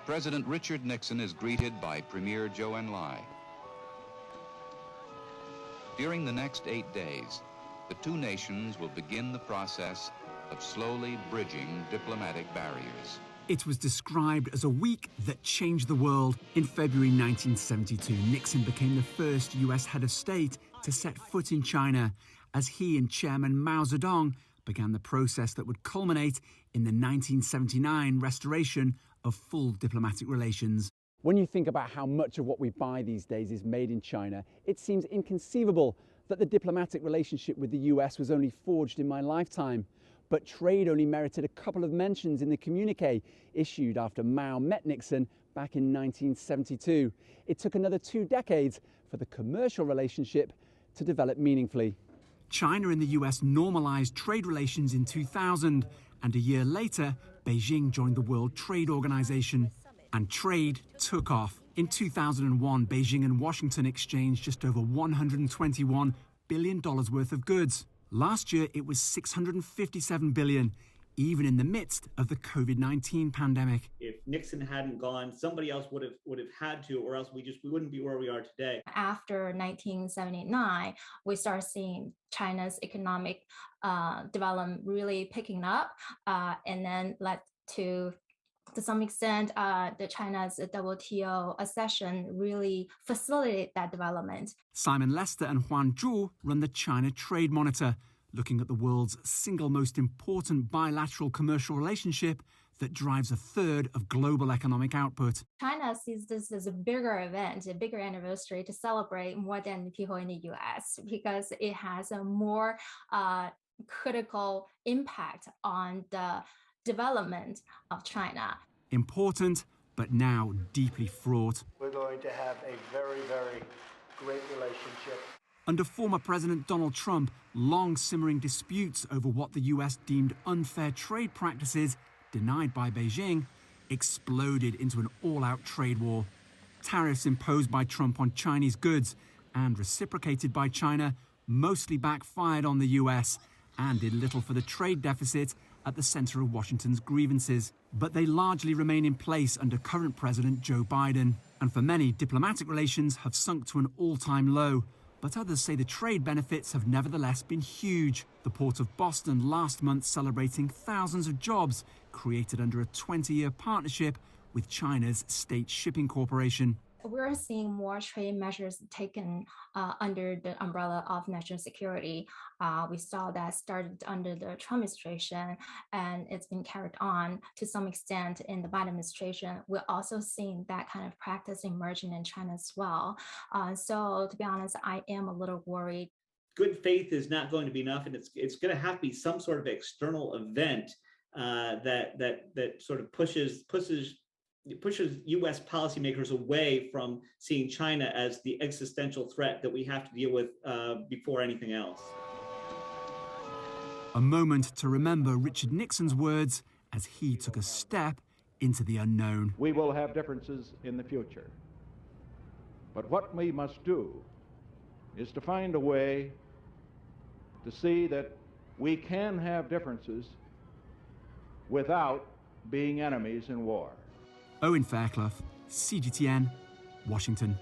President Richard Nixon is greeted by Premier Zhou Enlai. During the next 8 days, the two nations will begin the process of slowly bridging diplomatic barriers. It was described as a week that changed the world. In February 1972, Nixon became the first U.S. head of state to set foot in China as he and Chairman Mao Zedong began the process that would culminate in the 1979 restoration of full diplomatic relations. When you think about how much of what we buy these days is made in China, it seems inconceivable that the diplomatic relationship with the U.S. was only forged in my lifetime. But trade only merited a couple of mentions in the communique issued after Mao met Nixon back in 1972. It took another 2 decades for the commercial relationship to develop meaningfully. China and the US normalized trade relations in 2000, and a year later, Beijing joined the World Trade Organization. And trade took off. In 2001, Beijing and Washington exchanged just over $121 billion worth of goods. Last year, it was $657 billion, even in the midst of the COVID-19 pandemic. If Nixon hadn't gone, somebody else would have had to, or else we wouldn't be where we are today. After 1979, we start seeing China's economic development really picking up, and then led to some extent, the China's WTO accession really facilitated that development. Simon Lester and Huan Zhu run the China Trade Monitor, looking at the world's single most important bilateral commercial relationship that drives a third of global economic output. China sees this as a bigger event, a bigger anniversary to celebrate more than people in the US, because it has a more critical impact on the development of China. Important, but now deeply fraught. We're going to have a very, very great relationship. Under former President Donald Trump, long simmering disputes over what the US deemed unfair trade practices denied by Beijing exploded into an all-out trade war. Tariffs imposed by Trump on Chinese goods and reciprocated by China mostly backfired on the US and did little for the trade deficit at the center of Washington's grievances. But they largely remain in place under current President Joe Biden. And for many, diplomatic relations have sunk to an all-time low. But others say the trade benefits have nevertheless been huge. The Port of Boston last month celebrating thousands of jobs created under a 20-year partnership with China's State Shipping Corporation. We're seeing more trade measures taken under the umbrella of national security. We saw that started under the Trump administration, and it's been carried on to some extent in the Biden administration. We're also seeing that kind of practice emerging in China as well. So to be honest, I am a little worried. Good faith is not going to be enough, and it's going to have to be some sort of external event that sort of pushes U.S. policymakers away from seeing China as the existential threat that we have to deal with before anything else. A moment to remember Richard Nixon's words as he took a step into the unknown. We will have differences in the future, but what we must do is to find a way to see that we can have differences without being enemies in war. Owen Fairclough, CGTN, Washington.